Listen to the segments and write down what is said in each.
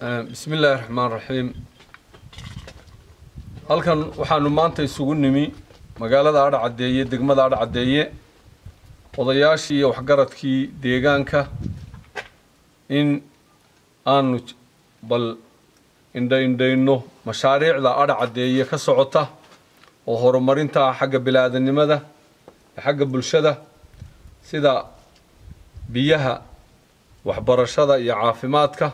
بسم الله الرحمن الرحيم. halkan waxaanu maanta isugu nimi magaalada Adha Cadeeye degmada Adha Cadeeye odayaashii iyo waxgaradkii deegaanka in aanu bal indayno mashaariicda Adha Cadeeye ka socota oo horumarinta xagga bilaadanimada xagga bulshada sida biyaha waxbarashada iyo caafimaadka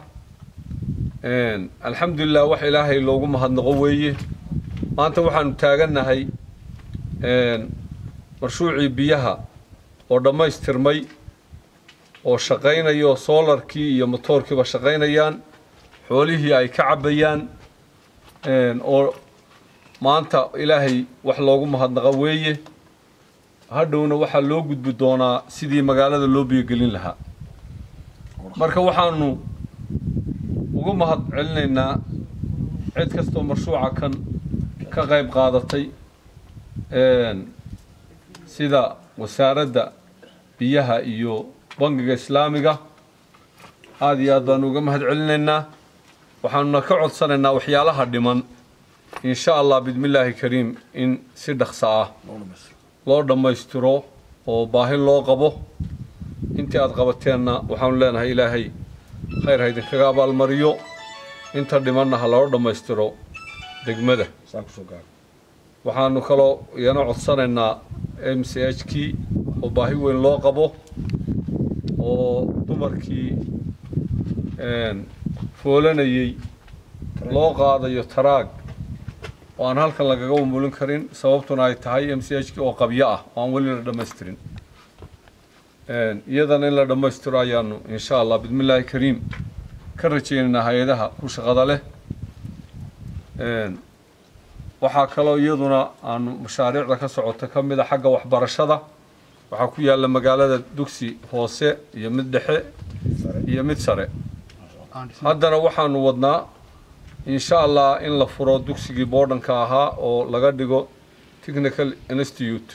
alxamdulillah wax ilaahay loogu mahadnaqo weeye maanta waxaanu taaganahay marshuucii biyaha oo dhamaystirmay oo shaqeynayo solarkii iyo motorkiiba shaqeynayaan xoolihii ay ka cabayaan oo maanta ilaahay wax loogu mahadnaqo weeye hadhowna waxa loo gudbi doonaa sidii magaalada loo biyo gelin lahaa marka waxaanu ugu mahad celinaynaa cid kastoo marshuuca kan ka qayb qaadatay sida wasaaradda biyaha iyo bangiga islaamiga aad iyo aad baan uga mahad celinaynaa waxaanuna ka codsanaynaa waxyaalaha dhiman insha Allah bidmillaahi kariim in si dhaqso ah loo dhamaystiro oo baahi loo qabo intii aad qabateenna waxaan leenahay ilaahay khayr ha idinkaga abaalmariyo inta dhimanna ha loo dhamaystiro degmada waxaanu kaloo iyana codsanaynaa MCH-kii oo baahi weyn loo qabo oo dumarkii foolanayay loo qaadayo taraag oo aan halkan lagaga umulin karin sababtuna ay tahay MCH-kii oo qabyo ah oo aan weli la dhamaystirin iyadana in la dhamaystiro ayaanu insha Allah bidmillaahi kariim ka rajaynaynaa hay'adaha ku shaqada leh waxaa kaloo iyaduna aanu mashaariicda ka socota ka mid ah xagga waxbarashada waxaa ku yaala magaalada dugsi hoose iyo mid dhexe iyo mid sare haddana waxaanu wadnaa insha Allah in la furo dugsigii boodhanka ahaa oo laga dhigo technical institute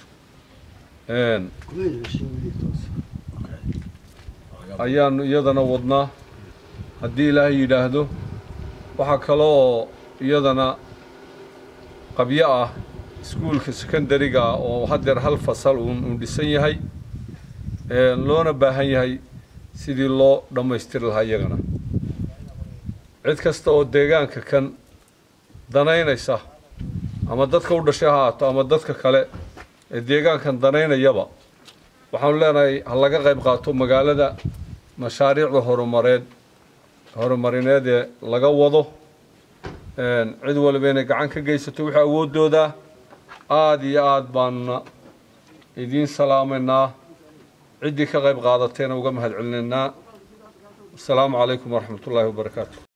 ayaanu iyadana wadnaa haddii ilaahay yidhaahdo waxaa kaloo iyadana qabyo ah iskuulka secondary-ga oo haddeer hal fasal uu dhisan yahay loona baahan yahay sidii loo dhamaystiri lahaa iyagana cid kasta oo deegaanka kan danaynaysa ama dadka u dhashay ahaato ama dadka kale ee deegaankan danaynayaba waxaanu leenahay ha laga qayb qaato magaalada mashaariicda horumarineed ee laga wado cid walba inay gacan ka geysato wixii awoodooda aad iyo aad baanuna idiin salaamaynaa ciddii ka qayb qaadateena uga mahad celinaynaa assalaamu calaykum waraxmatullaahi wabarakaatu